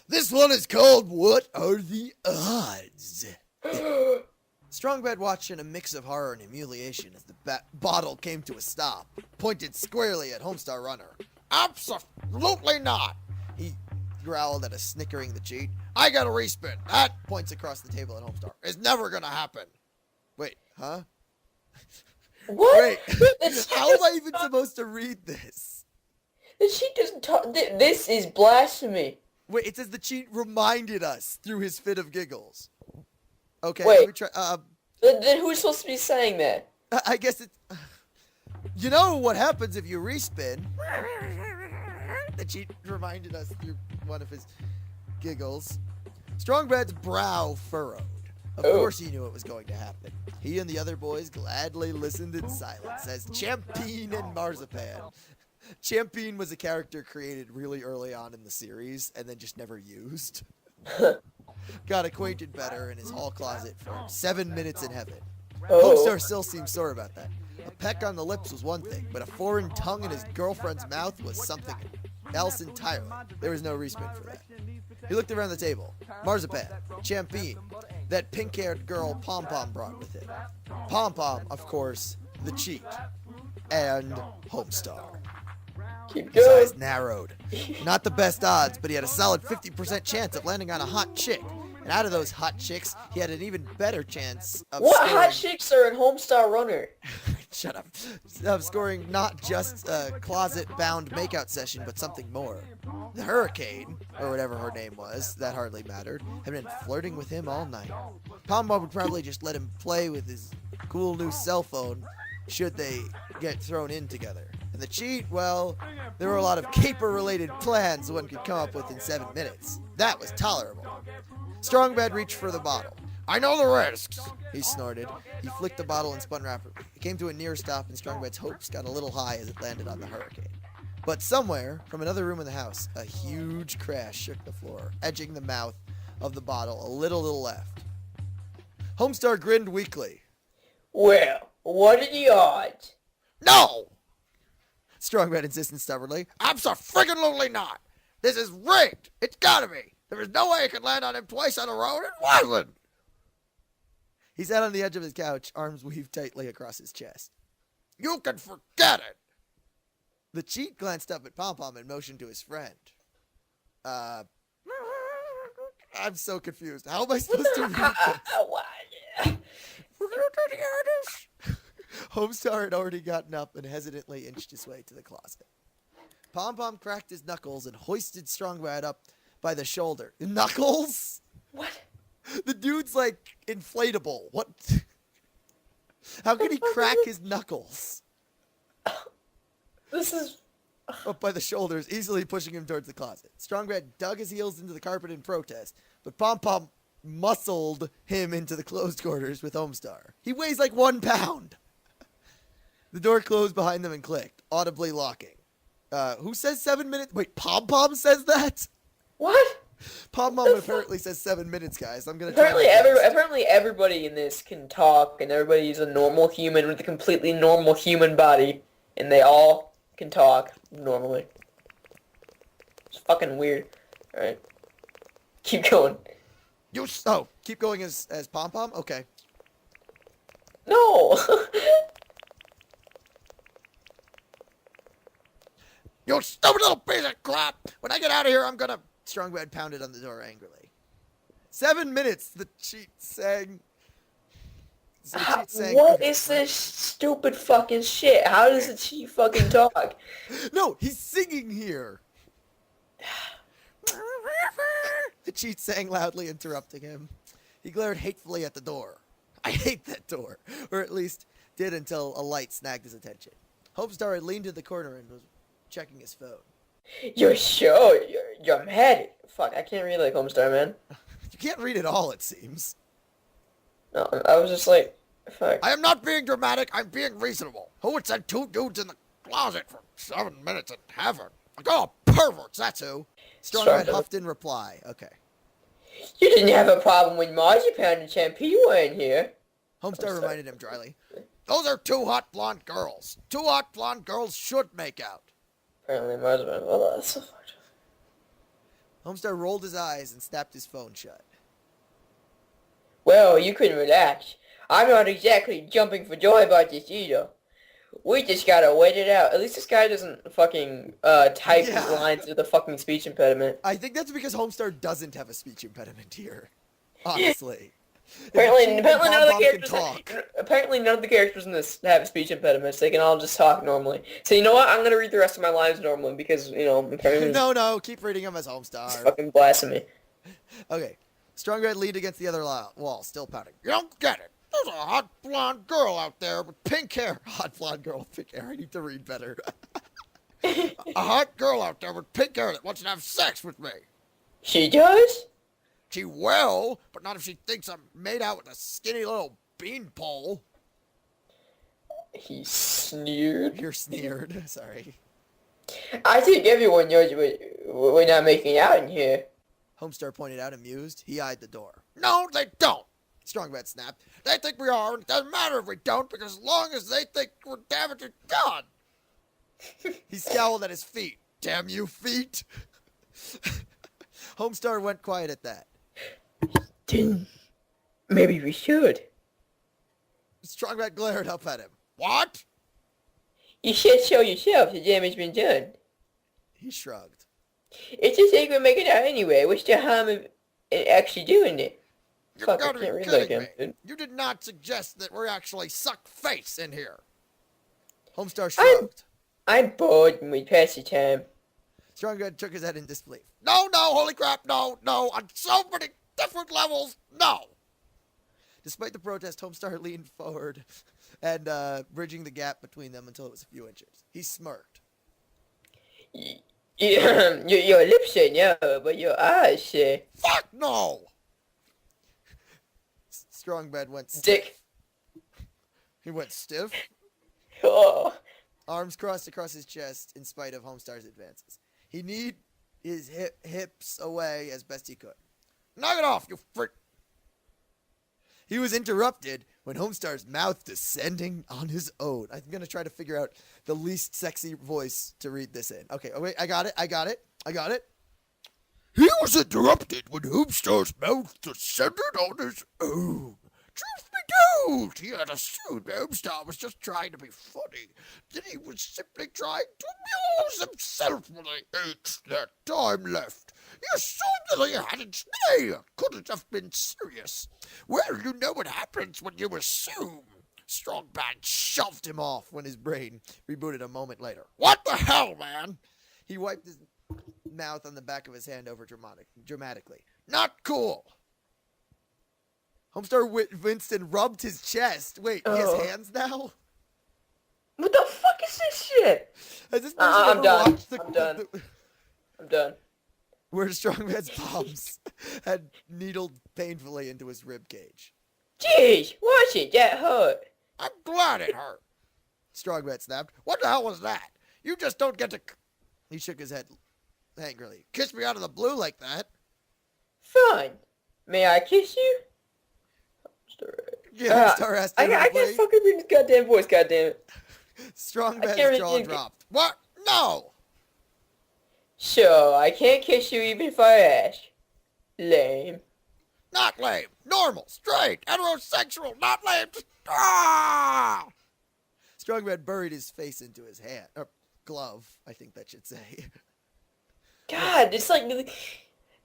This one is called What Are the Odds? Strongbad watched in a mix of horror and humiliation as the bottle came to a stop, pointed squarely at Homestar Runner. Absolutely not! He growled at a snickering the cheat. I got a respin. That points across the table at Homestar. It's never gonna happen. Wait, huh? What? Wait, how am I even supposed to read this? The cheat doesn't talk. This is blasphemy. Wait, it says the cheat reminded us through his fit of giggles. Okay, wait. let me try. Then who's supposed to be saying that? I guess it's... You know what happens if you respin? The cheat reminded us through one of his giggles. Strongbad's brow furrowed. Of course he knew it was going to happen. He and the other boys gladly listened in silence as Champine and Marzipan. Champine was a character created really early on in the series and then just never used. Got acquainted better in his hall closet for 7 minutes in heaven. Homestar still seems sore about that. A peck on the lips was one thing, but a foreign tongue in his girlfriend's mouth was something else entirely. There was no respin for that. He looked around the table. Marzipan, Champine, that pink-haired girl Pom-Pom brought with him. Pom-Pom, of course, the cheat, and Homestar. Keep His going. eyes narrowed. Not the best odds, but he had a solid 50% chance of landing on a hot chick. And out of those hot chicks, he had an even better chance of What scoring... hot chicks are in Homestar Runner? Shut up. Of scoring not just a closet-bound makeout session, but something more. The Hurricane, or whatever her name was, that hardly mattered, had been flirting with him all night. Pom-Pom would probably just let him play with his cool new cell phone should they get thrown in together. And the cheat, well, there were a lot of caper-related plans one could come up with in 7 minutes. That was tolerable. Strongbad reached for the bottle. I know the risks, he snorted. He flicked the bottle and spun rapidly. It came to a near stop, and Strongbad's hopes got a little high as it landed on the Hurricane. But somewhere, from another room in the house, a huge crash shook the floor, edging the mouth of the bottle a little to the left. Homestar grinned weakly. Well, what are the odds? No! Strongbad insisted stubbornly. Abso-friggin-lutely not! This is rigged! It's gotta be! There was no way it could land on him twice on a row, and it wasn't! He sat on the edge of his couch, arms weaved tightly across his chest. You can forget it! The cheat glanced up at Pom-Pom and motioned to his friend. I'm so confused. How am I supposed to read this? Homestar had already gotten up and hesitantly inched his way to the closet. Pom-Pom cracked his knuckles and hoisted Strongbad up by the shoulder. Knuckles? What? The dude's like inflatable. What? How can he crack his knuckles? This is... Up by the shoulders, easily pushing him towards the closet. Strongbad dug his heels into the carpet in protest, but Pom-Pom muscled him into the closed quarters with Homestar. He weighs like 1 pound. The door closed behind them and clicked, audibly locking. Who says 7 minutes? Wait, Pom-Pom says that? What? Pom-Pom apparently says 7 minutes, guys. I'm gonna try Apparently everybody in this can talk, and everybody's a normal human with a completely normal human body, and they all can talk normally. It's fucking weird. Alright. Keep going. Keep going as Pom-Pom? Okay. No! You stupid little piece of crap! When I get out of here, I'm gonna... Strongbad pounded on the door angrily. 7 minutes, the cheat sang. What is this stupid fucking shit? How does the cheat fucking talk? No, he's singing here. The cheat sang loudly, interrupting him. He glared hatefully at the door. I hate that door. Or at least did until a light snagged his attention. Homestar had leaned to the corner and was checking his phone. You're sure? You're mad? Fuck, I can't read like Homestar, man. You can't read it all, it seems. No, I was just like, fuck. I am not being dramatic, I'm being reasonable. Who would send 2 dudes in the closet for 7 minutes in heaven? Like, oh, perverts, that's who. Strongbad huffed in reply. Okay. You didn't have a problem when Marzipan and Champine were in here. Homestar reminded him dryly. Those are 2 hot blonde girls. 2 hot blonde girls should make out. Apparently Marzipan. Well, that's so fucked. Homestar rolled his eyes and snapped his phone shut. Well, you can relax. I'm not exactly jumping for joy about this either. We just gotta wait it out. At least this guy doesn't fucking type his lines with a fucking speech impediment. I think that's because Homestar doesn't have a speech impediment here. Honestly. Apparently none of the characters in this have speech impediments. They can all just talk normally. So you know what? I'm gonna read the rest of my lines normally because, you know, apparently... No, keep reading them as Homestar. It's fucking blasphemy. Okay. Strong Red leaned against the other wall, still pouting. You don't get it. There's a hot blonde girl out there with pink hair. Hot blonde girl with pink hair. I need to read better. A hot girl out there with pink hair that wants to have sex with me. She does? She will, but not if she thinks I'm made out with a skinny little beanpole. He sneered. You're sneered. Sorry. I think everyone knows we're not making out in here. Homestar pointed out, amused. He eyed the door. No, they don't. Strong Red snapped. They think we are, and it doesn't matter if we don't, because as long as they think we're damaging God. He scowled at his feet. Damn you, feet. Homestar went quiet at that. Then maybe we should. Strong Red glared up at him. What? You should show yourself the damage been done. He shrugged. It's just like we're making out anyway. What's the harm of actually doing it? You Fuck, gotta I be can't read kidding like me. him. You did not suggest that we actually suck face in here. Homestar shrugged. I'm bored and we pass the time. Strong Red took his head in disbelief. No, holy crap, no, on so many different levels, no. Despite the protest, Homestar leaned forward and bridging the gap between them until it was a few inches. He smirked. Your lips say no, but your eyes say... Fuck no! Strong Red went stiff. Dick. He went stiff. Oh. Arms crossed across his chest in spite of Homestar's advances. He kneed his hips away as best he could. Knock it off, you freak! He was interrupted when Homestar's mouth descending on his own. I'm going to try to figure out the least sexy voice to read this in. Okay, oh wait, I got it. He was interrupted when Homestar's mouth descended on his own. Truth be told, he had assumed Homestar was just trying to be funny, that he was simply trying to amuse himself when he ate that time left. He assumed that he hadn't couldn't have been serious. Well, you know what happens when you assume. Strongbad shoved him off when his brain rebooted a moment later. What the hell, man? He wiped his mouth on the back of his hand over dramatically. Not cool. Homestar Winston rubbed his chest. Wait, he has hands now? What the fuck is this shit? Has this person I'm ever done. watched I'm done. Where Strongman's palms had needled painfully into his rib cage. Jeez, watch it, that hurt. I'm glad it hurt. Strongman snapped. What the hell was that? You just don't get to... He shook his head angrily. Kiss me out of the blue like that. Fine. May I kiss you? Yeah, Star asked I can't fucking read this goddamn voice, goddammit. Strongman's jaw dropped. What? No! Sure, I can't kiss you even if I ask. Lame. Not lame. Normal. Straight. Heterosexual. Not lame. Ah! Strongman buried his face into his hand. Or glove, I think that should say. God, it's like...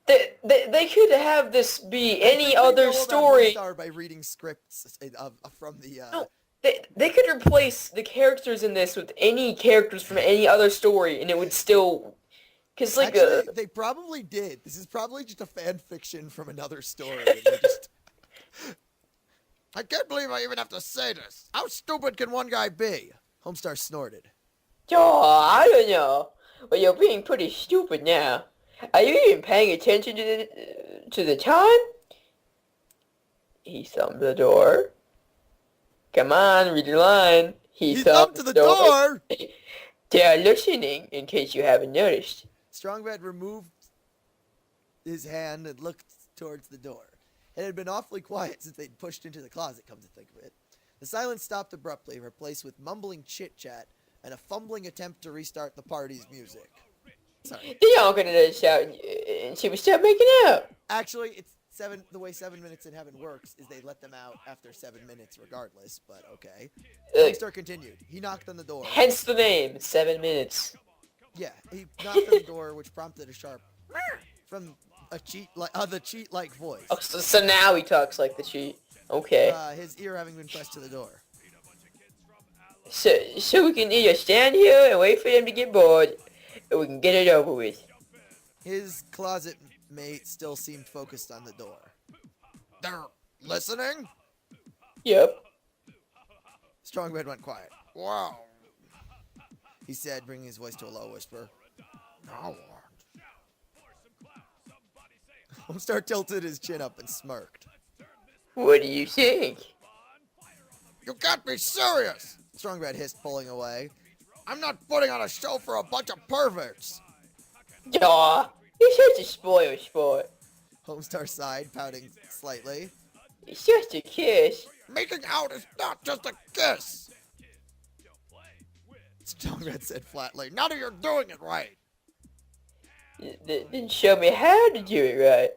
They could have this be any other story. By reading scripts from the... No, they could replace the characters in this with any characters from any other story, and it would still... Cause like actually, they probably did. This is probably just a fan fiction from another story. I can't believe I even have to say this. How stupid can one guy be? Homestar snorted. Oh, I don't know. But you're being pretty stupid now. Are you even paying attention to the time? He thumbed the door. Come on, read your line. He thumbed to the door. They're listening, in case you haven't noticed. Strongman removed his hand and looked towards the door. It had been awfully quiet since they'd pushed into the closet, come to think of it. The silence stopped abruptly, replaced with mumbling chit-chat and a fumbling attempt to restart the party's music. Sorry. They all gonna shout, and she would start making out. Actually, it's 7. The way 7 Minutes in Heaven works is they let them out after 7 minutes, regardless. But okay. Homestar continued. He knocked on the door. Hence the name, 7 minutes. Yeah, he knocked on the door, which prompted a sharp from a the cheat-like voice. Oh, so now he talks like the cheat. Okay. His ear having been pressed to the door. So we can either stand here and wait for them to get bored, or we can get it over with. His closet mate still seemed focused on the door. They're listening? Yep. Strongbed went quiet. Wow. He said, bringing his voice to a low whisper. No. Homestar tilted his chin up and smirked. What do you think? You can't be serious! Strongbed hissed, pulling away. I'm not putting on a show for a bunch of perverts! Aw, you're such a spoil sport. Homestar sighed, pouting slightly. It's just a kiss. Making out is not just a kiss! Strongbed said flatly. Now that you're doing it right! Then show me how to do it right.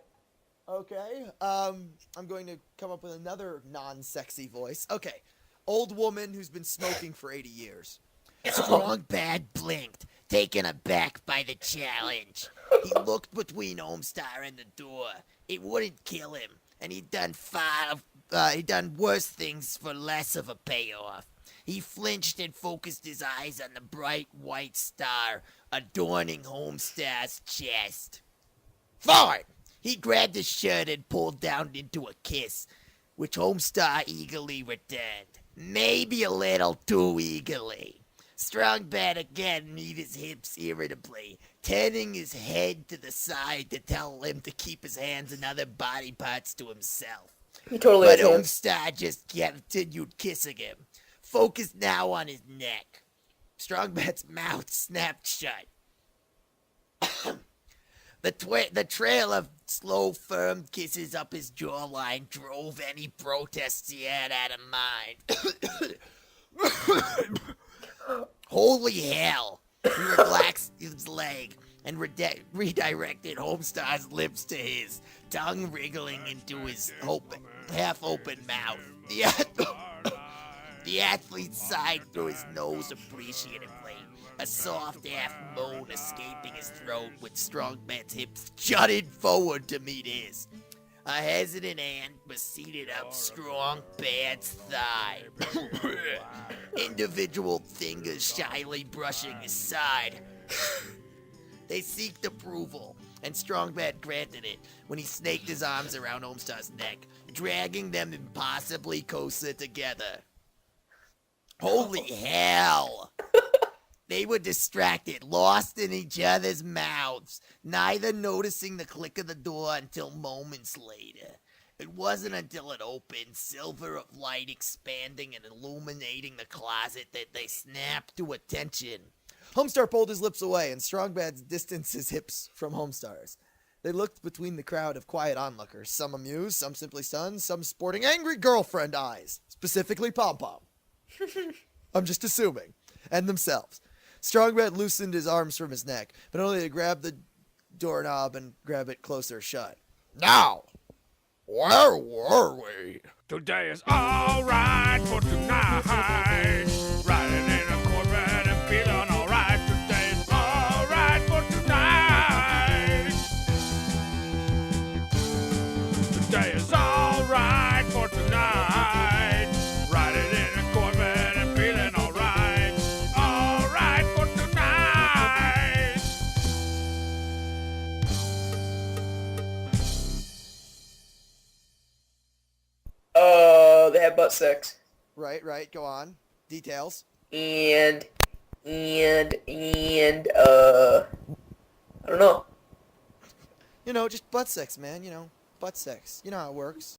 Okay, I'm going to come up with another non-sexy voice. Okay, old woman who's been smoking for 80 years. Strongbad blinked, taken aback by the challenge. He looked between Homestar and the door. It wouldn't kill him, and he'd done worse things for less of a payoff. He flinched and focused his eyes on the bright white star adorning Homestar's chest. Fine! He grabbed his shirt and pulled down into a kiss, which Homestar eagerly returned. Maybe a little too eagerly. Strongbad again moved his hips irritably, turning his head to the side to tell him to keep his hands and other body parts to himself. He totally But has hands. Homestar just continued kissing him, focused now on his neck. Strongbad's mouth snapped shut. The trail of slow, firm kisses up his jawline drove any protests he had out of mind. Holy hell! He relaxed his leg and redirected Homestar's lips to his, tongue wriggling into his half-open mouth. The athlete sighed through his nose appreciatively, a soft half moan escaping his throat with Strongbad's hips jutted forward to meet his. A hesitant hand proceeded up Strongbad's thigh. Individual fingers shyly brushing his side. They seeked approval, and Strongbad granted it when he snaked his arms around Homestar's neck, dragging them impossibly closer together. Holy hell! They were distracted, lost in each other's mouths, neither noticing the click of the door until moments later. It wasn't until it opened, silver of light expanding and illuminating the closet, that they snapped to attention. Homestar pulled his lips away, and Strongbad distanced his hips from Homestar's. They looked between the crowd of quiet onlookers, some amused, some simply stunned, some sporting angry girlfriend eyes, specifically Pom-Pom. I'm just assuming. And themselves. Strongbad loosened his arms from his neck, but only to grab the doorknob and grab it closer shut. Now, where were we? Today is alright for tonight. Riding in a Corvette and feeling alright. Today is alright for tonight. Today is alright for tonight. Riding in a Corvette and feeling alright. Alright for tonight. They had butt sex. Right, go on. Details. And, I don't know. Just butt sex, man, butt sex. You know how it works.